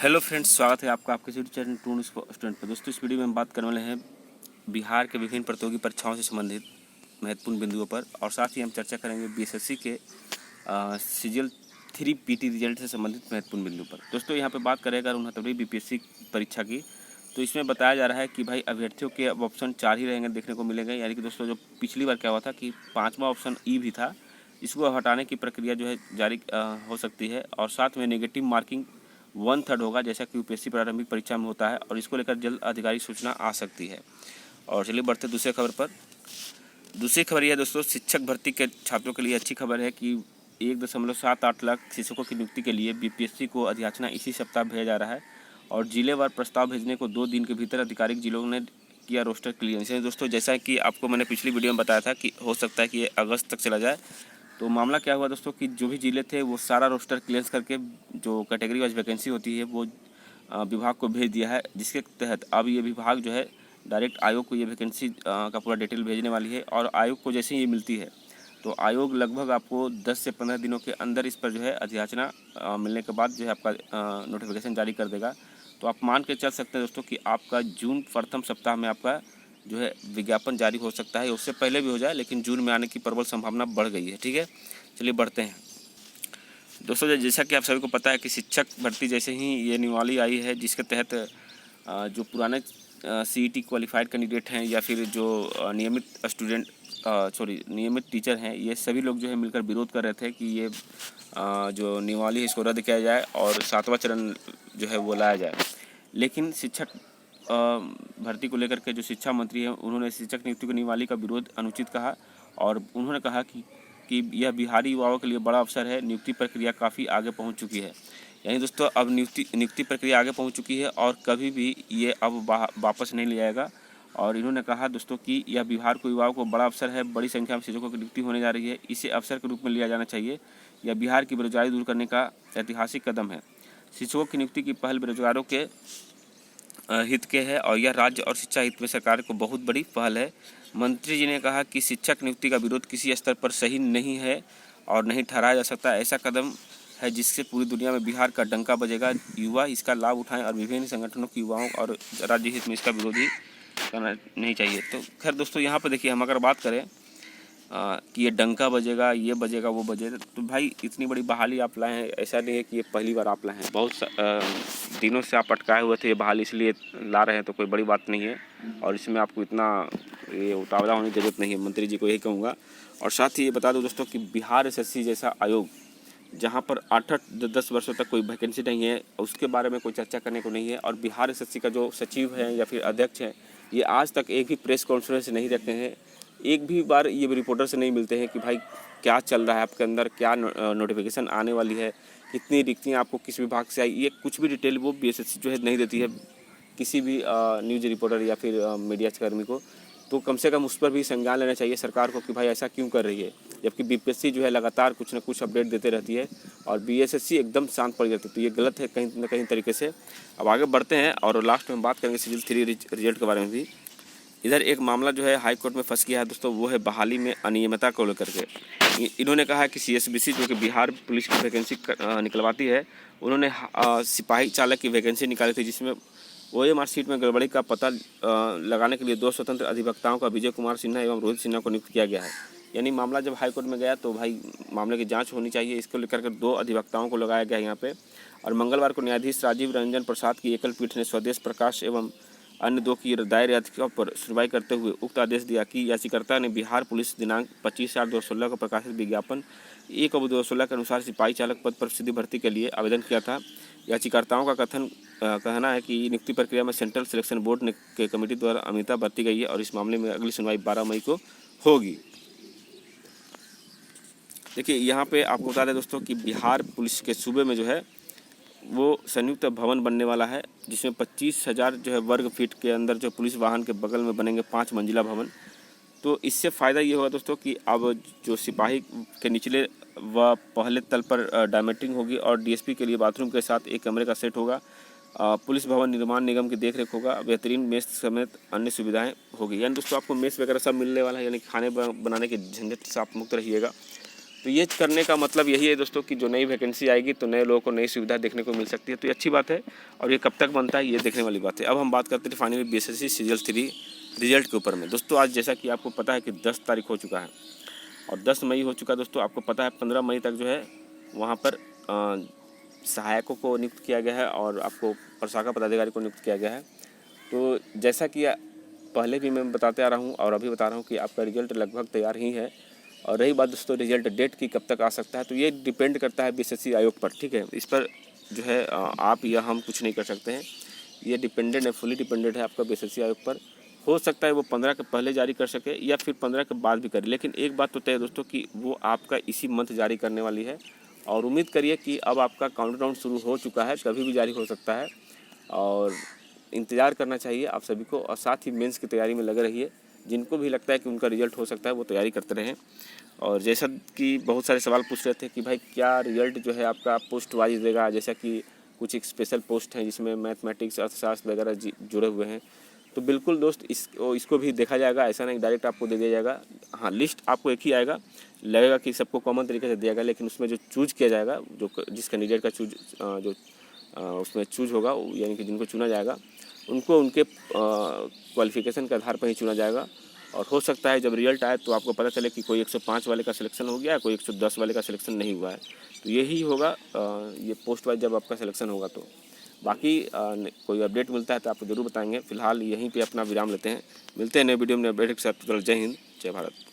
Hello friends, स्वागत है आपका आपके यूट्यूब चैनल टून स्टूडेंट पर। दोस्तों, इस वीडियो में हम बात करने वाले हैं बिहार के विभिन्न प्रतियोगी परीक्षाओं से संबंधित महत्वपूर्ण बिंदुओं पर, और साथ ही हम चर्चा करेंगे बीएसएससी के सीजीएल 3 पीटी रिजल्ट से संबंधित महत्वपूर्ण बिंदु पर। दोस्तों, यहाँ पे बात करें अगर 69वीं बीपीएससी परीक्षा की, तो इसमें बताया जा रहा है कि भाई अभ्यर्थियों के अब ऑप्शन 4 ही रहेंगे देखने को मिलेंगे। यानी कि दोस्तों, जो पिछली बार क्या हुआ था कि 5वां ऑप्शन ई भी था, इसको हटाने की प्रक्रिया जो है जारी हो सकती है। और साथ में नेगेटिव मार्किंग 1/3 होगा, जैसा कि यूपीएससी प्रारंभिक परीक्षा में होता है, और इसको लेकर जल्द आधिकारिक सूचना आ सकती है। और चलिए बढ़ते दूसरे खबर पर। दूसरी खबर यह है दोस्तों, शिक्षक भर्ती के छात्रों के लिए अच्छी खबर है कि 1.78 लाख शिक्षकों की नियुक्ति के लिए बीपीएससी को अधियाचना इसी सप्ताह भेजा जा रहा है, और जिलेवार प्रस्ताव भेजने को 2 दिन के भीतर अधिकारिक जिलों ने किया रोस्टर क्लियरेंस। दोस्तों, जैसा कि आपको मैंने पिछली वीडियो में बताया था कि हो सकता है कि ये अगस्त तक चला जाए। तो मामला क्या हुआ दोस्तों कि जो भी जिले थे वो सारा रोस्टर क्लियरेंस करके जो कैटेगरी वाइज वैकेंसी होती है वो विभाग को भेज दिया है, जिसके तहत अब ये विभाग जो है डायरेक्ट आयोग को ये वैकेंसी का पूरा डिटेल भेजने वाली है। और आयोग को जैसे ही ये मिलती है तो आयोग लगभग आपको 10 से 15 दिनों के अंदर इस पर जो है अधियाचना मिलने के बाद जो है आपका नोटिफिकेशन जारी कर देगा। तो आप मान के चल सकते हैं दोस्तों कि आपका जून प्रथम सप्ताह में आपका जो है विज्ञापन जारी हो सकता है। उससे पहले भी हो जाए, लेकिन जून में आने की प्रबल संभावना बढ़ गई है। ठीक है, चलिए बढ़ते हैं दोस्तों। जैसा कि आप सभी को पता है कि शिक्षक भर्ती जैसे ही ये नियमावली आई है, जिसके तहत जो पुराने सीईटी क्वालिफाइड कैंडिडेट हैं या फिर जो नियमित टीचर हैं, ये सभी लोग जो है मिलकर विरोध कर रहे थे कि ये जो नियमावली है इसको रद्द किया जाए और 7वां चरण जो है वो लाया जाए। लेकिन शिक्षक भर्ती को लेकर के जो शिक्षा मंत्री हैं, उन्होंने शिक्षक नियुक्ति की नियमावली का विरोध अनुचित कहा, और उन्होंने कहा कि यह बिहारी युवाओं के लिए बड़ा अवसर है। नियुक्ति प्रक्रिया काफ़ी आगे पहुंच चुकी है। यानी दोस्तों, अब नियुक्ति प्रक्रिया आगे पहुंच चुकी है और कभी भी ये अब वापस नहीं लिया जाएगा। और इन्होंने कहा दोस्तों कि यह बिहार को युवाओं को बड़ा अवसर है। बड़ी संख्या में शिक्षकों की नियुक्ति होने जा रही है, इसे अवसर के रूप में लिया जाना चाहिए। यह बिहार की बेरोजगारी दूर करने का ऐतिहासिक कदम है। शिक्षकों की नियुक्ति की पहल बेरोजगारों के हित के है, और यह राज्य और शिक्षा हित में सरकार को बहुत बड़ी पहल है। मंत्री जी ने कहा कि शिक्षक नियुक्ति का विरोध किसी स्तर पर सही नहीं है और नहीं ठहराया जा सकता। ऐसा कदम है जिससे पूरी दुनिया में बिहार का डंका बजेगा। युवा इसका लाभ उठाएं और विभिन्न संगठनों की युवाओं और राज्य हित में इसका विरोध ही करना नहीं चाहिए। तो खैर दोस्तों, यहाँ पर देखिए, हम अगर बात करें कि ये डंका बजेगा, ये बजेगा, वो बजेगा, तो भाई इतनी बड़ी बहाली आप लाए हैं, ऐसा नहीं है कि ये पहली बार आप लाए हैं। बहुत दिनों से आप अटकाए हुए थे, ये बहाली इसलिए ला रहे हैं, तो कोई बड़ी बात नहीं है। और इसमें आपको इतना ये उतावला होने की ज़रूरत नहीं है, मंत्री जी को यही कहूँगा। और साथ ही ये बता दूँ दोस्तों कि बिहार एसएससी जैसा आयोग, जहाँ पर 8-10 वर्षों तक कोई वैकेंसी नहीं है, उसके बारे में कोई चर्चा करने को नहीं है। और बिहार एसएससी का जो सचिव है या फिर अध्यक्ष है, ये आज तक एक भी प्रेस कॉन्फ्रेंस नहीं रखते हैं। एक भी बार ये रिपोर्टर से नहीं मिलते हैं कि भाई क्या चल रहा है आपके अंदर, क्या नोटिफिकेशन आने वाली है, कितनी रिक्तियाँ आपको किस विभाग से आई, ये कुछ भी डिटेल वो बीएसएससी जो है नहीं देती है किसी भी न्यूज़ रिपोर्टर या फिर मीडिया कर्मी को। तो कम से कम उस पर भी संज्ञान लेना चाहिए सरकार को कि भाई ऐसा क्यों कर रही है, जबकि बीपीएससी जो है लगातार कुछ ना कुछ अपडेट देते रहती है और बीएसएससी एकदम शांत पड़ जाती है। तो ये गलत है कहीं ना कहीं तरीके से। अब आगे बढ़ते हैं और लास्ट में बात करेंगे सीजीएल 3 रिजल्ट के बारे में भी। इधर एक मामला जो है हाई कोर्ट में फंस गया है दोस्तों, वो है बहाली में अनियमितता को लेकर के। इन्होंने कहा है कि सीएसबीसी जो कि बिहार पुलिस की वैकेंसी निकलवाती है, उन्होंने सिपाही चालक की वैकेंसी निकाली थी, जिसमें ओएमआर सीट में गड़बड़ी का पता लगाने के लिए 2 स्वतंत्र अधिवक्ताओं का विजय कुमार सिन्हा एवं रोहित सिन्हा को नियुक्त किया गया है। यानी मामला जब हाईकोर्ट में गया तो भाई मामले की जांच होनी चाहिए, इसको लेकर 2 अधिवक्ताओं को लगाया गया यहाँ पे। और मंगलवार को न्यायाधीश राजीव रंजन प्रसाद की एकल पीठ ने स्वदेश प्रकाश एवं अन्य 2 की दायर याचिका पर सुनवाई करते हुए उक्त आदेश दिया कि याचिकाकर्ता ने बिहार पुलिस दिनांक 25/8/2016 को प्रकाशित विज्ञापन 1/2016 के अनुसार सिपाही चालक पद पर सीधी भर्ती के लिए आवेदन किया था। याचिकाकर्ताओं का कहना है कि नियुक्ति प्रक्रिया में सेंट्रल सिलेक्शन बोर्ड के कमेटी द्वारा अनियमितता बरती गई है और इस मामले में अगली सुनवाई 12 मई को होगी। देखिए, यहाँ पे आपको बता दें दोस्तों कि बिहार पुलिस के सूबे में जो है वो संयुक्त भवन बनने वाला है, जिसमें 25,000 जो है वर्ग फीट के अंदर जो पुलिस वाहन के बगल में बनेंगे 5 मंजिला भवन। तो इससे फ़ायदा ये होगा दोस्तों कि अब जो सिपाही के निचले व पहले तल पर डायमेट्रिंग होगी और डीएसपी के लिए बाथरूम के साथ एक कमरे का सेट होगा। पुलिस भवन निर्माण निगम की देखरेख होगा। बेहतरीन मेस समेत अन्य सुविधाएं होगी। यानी दोस्तों आपको मेस वगैरह सब मिलने वाला है, यानी खाने बनाने के झंझट से आप मुक्त रहिएगा। तो ये करने का मतलब यही है दोस्तों कि जो नई वैकेंसी आएगी तो नए लोगों को नई सुविधा देखने को मिल सकती है, तो ये अच्छी बात है। और ये कब तक बनता है ये देखने वाली बात है। अब हम बात करते थे फाइनली बीएसएससी सीजीएल 3 रिजल्ट के ऊपर में। दोस्तों आज जैसा कि आपको पता है कि 10 तारीख हो चुका है और 10 मई हो चुका है दोस्तों। आपको पता है 15 मई तक जो है वहाँ पर सहायकों को नियुक्त किया गया है और आपको प्रशाखा पदाधिकारी को नियुक्त किया गया है। तो जैसा कि पहले भी मैं बताते आ रहा हूँ और अभी बता रहा हूँ कि आपका रिजल्ट लगभग तैयार ही है। और रही बात दोस्तों रिजल्ट डेट की कब तक आ सकता है, तो ये डिपेंड करता है बीएसएससी आयोग पर, ठीक है। इस पर जो है आप या हम कुछ नहीं कर सकते हैं, ये डिपेंडेंट है, फुली डिपेंडेंट है आपका बीएसएससी आयोग पर। हो सकता है वो 15 के पहले जारी कर सके या फिर 15 के बाद भी करे, लेकिन एक बात तो तय है दोस्तों कि वो आपका इसी मंथ जारी करने वाली है। और उम्मीद करिए कि अब आपका काउंटडाउन शुरू हो चुका है, कभी भी जारी हो सकता है और इंतज़ार करना चाहिए आप सभी को। और साथ ही मेंस की तैयारी में लगे रहिए, जिनको भी लगता है कि उनका रिजल्ट हो सकता है वो तैयारी करते रहें। और जैसा कि बहुत सारे सवाल पूछ रहे थे कि भाई क्या रिजल्ट जो है आपका पोस्ट वाइज देगा, जैसा कि कुछ एक स्पेशल पोस्ट हैं जिसमें मैथमेटिक्स अर्थशास्त्र वगैरह जुड़े हुए हैं, तो बिल्कुल दोस्त इसको भी देखा जाएगा। ऐसा नहीं डायरेक्ट आपको दे दिया जाएगा। हाँ, लिस्ट आपको एक ही आएगा, लगेगा कि सबको कॉमन तरीके से दिया गया, लेकिन उसमें जो चूज किया जाएगा, जो जिस कैंडिडेट का उसमें चूज होगा, यानी कि जिनको चुना जाएगा उनको उनके क्वालिफिकेशन के आधार पर ही चुना जाएगा। और हो सकता है जब रिजल्ट आए तो आपको पता चले कि कोई 105 वाले का सिलेक्शन हो गया है, कोई 110 वाले का सिलेक्शन नहीं हुआ है। तो यही होगा ये पोस्ट वाइज जब आपका सिलेक्शन होगा। तो बाकी कोई अपडेट मिलता है तो आपको ज़रूर बताएंगे। फिलहाल यहीं पे अपना विराम लेते हैं, मिलते हैं नए वीडियो में अपडेट के साथ। जय हिंद, जय भारत।